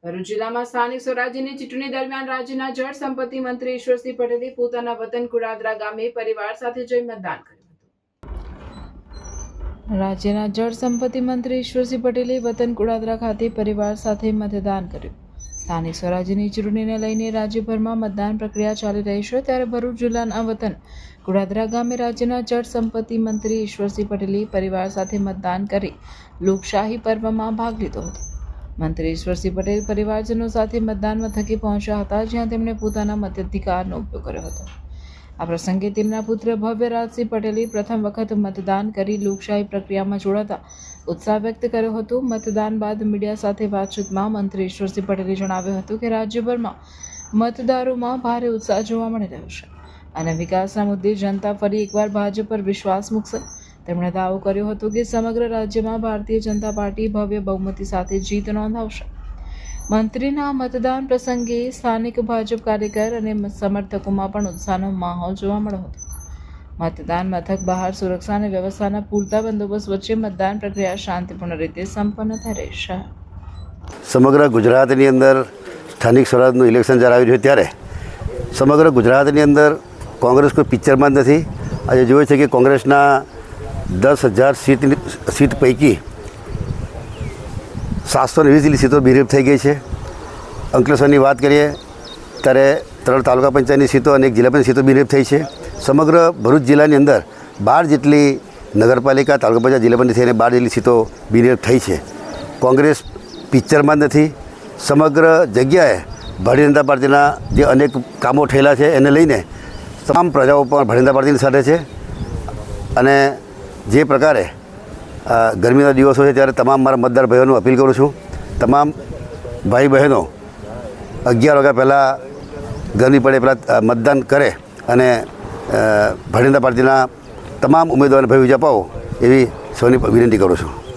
ભરૂચ જિલ્લામાં સ્થાનિક સ્વરાજ્યની ચૂંટણી દરમિયાન રાજ્યના જળ સંપત્તિ મંત્રી ઈશ્વરસિંહ પટેલે પોતાના વતન કુળાદરા ગામે પરિવાર સાથે જઈ મતદાન કર્યું હતું। રાજ્યના જળ સંપત્તિ મંત્રી ઈશ્વરસિંહ પટેલે વતન કુળાદરા ખાતે પરિવાર સાથે મતદાન કર્યું। સ્થાનિક સ્વરાજ્યની ચૂંટણીને લઈને રાજ્યભરમાં મતદાન પ્રક્રિયા ચાલી રહી છે, ત્યારે ભરૂચ જિલ્લાના વતન કુળાદરા ગામે રાજ્યના જળ સંપત્તિ મંત્રી ઈશ્વરસિંહ પટેલે પરિવાર સાથે મતદાન કરી લોકશાહી પર્વમાં ભાગ લીધો હતો। મંત્રી ઈશ્વરસિંહ પટેલ પરિવારજનો સાથે મતદાન મથકે પહોંચ્યા હતા, જ્યાં તેમણે પોતાના મતાધિકારનો ઉપયોગ કર્યો હતો। આ પ્રસંગે તેમના પુત્ર ભવ્યરાજસિંહ પટેલે પ્રથમ વખત મતદાન કરી લોકશાહી પ્રક્રિયામાં જોડાતા ઉત્સાહ વ્યક્ત કર્યો હતો। મતદાન બાદ મીડિયા સાથે વાતચીતમાં મંત્રી ઈશ્વરસિંહ પટેલે જણાવ્યું હતું કે રાજ્યભરમાં મતદારોમાં ભારે ઉત્સાહ જોવા મળી રહ્યો છે અને વિકાસના મુદ્દે જનતા ફરી એકવાર ભાજપ પર વિશ્વાસ મૂકશે। તેમણે દાવો કર્યો હતો કે સમગ્ર રાજ્યમાં ભારતીય જનતા પાર્ટી ભવ્ય બહુમતી સાથે જીત નોંધાવશે। મંત્રીના મતદાન પ્રસંગે સ્થાનિક ભાજપ કાર્યકર અને સમર્થકોમાં પણ ઉત્સાહનો માહોલ જોવા મળ્યો હતો। મતદાન મથક બહાર સુરક્ષા અને વ્યવસ્થાના પૂરતા બંદોબસ્ત વચ્ચે મતદાન પ્રક્રિયા શાંતિપૂર્ણ રીતે સંપન્ન થઈ રહી છે। સમગ્ર ગુજરાતની અંદર સ્થાનિક સ્વરાજનું ઇલેક્શન જ્યારે આવ્યું છે, ત્યારે સમગ્ર ગુજરાતની અંદર કોંગ્રેસ કોઈ પિક્ચરમાં જ નથી। આજે જોયું છે કે કોંગ્રેસના 10,000 સીટ પૈકી 720 જેટલી સીટો બિનહરીફ થઈ ગઈ છે। અંકલેશ્વરની વાત કરીએ ત્યારે 3 તાલુકા પંચાયતની સીટો અને 1 જિલ્લા પંચાયત સીટો બિનહરીફ થઈ છે। સમગ્ર ભરૂચ જિલ્લાની અંદર 12 જેટલી નગરપાલિકા, તાલુકા પંચાયત, જિલ્લા પંચાયત થઈને 12 જેટલી સીટો બિનહરીફ થઈ છે। કોંગ્રેસ પિક્ચરમાં જ નથી। સમગ્ર જગ્યાએ ભારતીય જનતા પાર્ટીના જે અનેક કામો થયેલા છે એને લઈને તમામ પ્રજાઓ પણ ભારતીય જનતા પાર્ટીની સાથે છે। અને જે પ્રકારે ગરમીના દિવસો છે ત્યારે તમામ મારા મતદાર ભાઈઓને અપીલ કરું છું, તમામ ભાઈ બહેનો 11 વાગ્યા પહેલાં ગરમી પડે પહેલાં મતદાન કરે અને ભારતીય જનતા પાર્ટીના તમામ ઉમેદવારોને ભવ્ય વિજય અપાવો એવી સૌની વિનંતી કરું છું।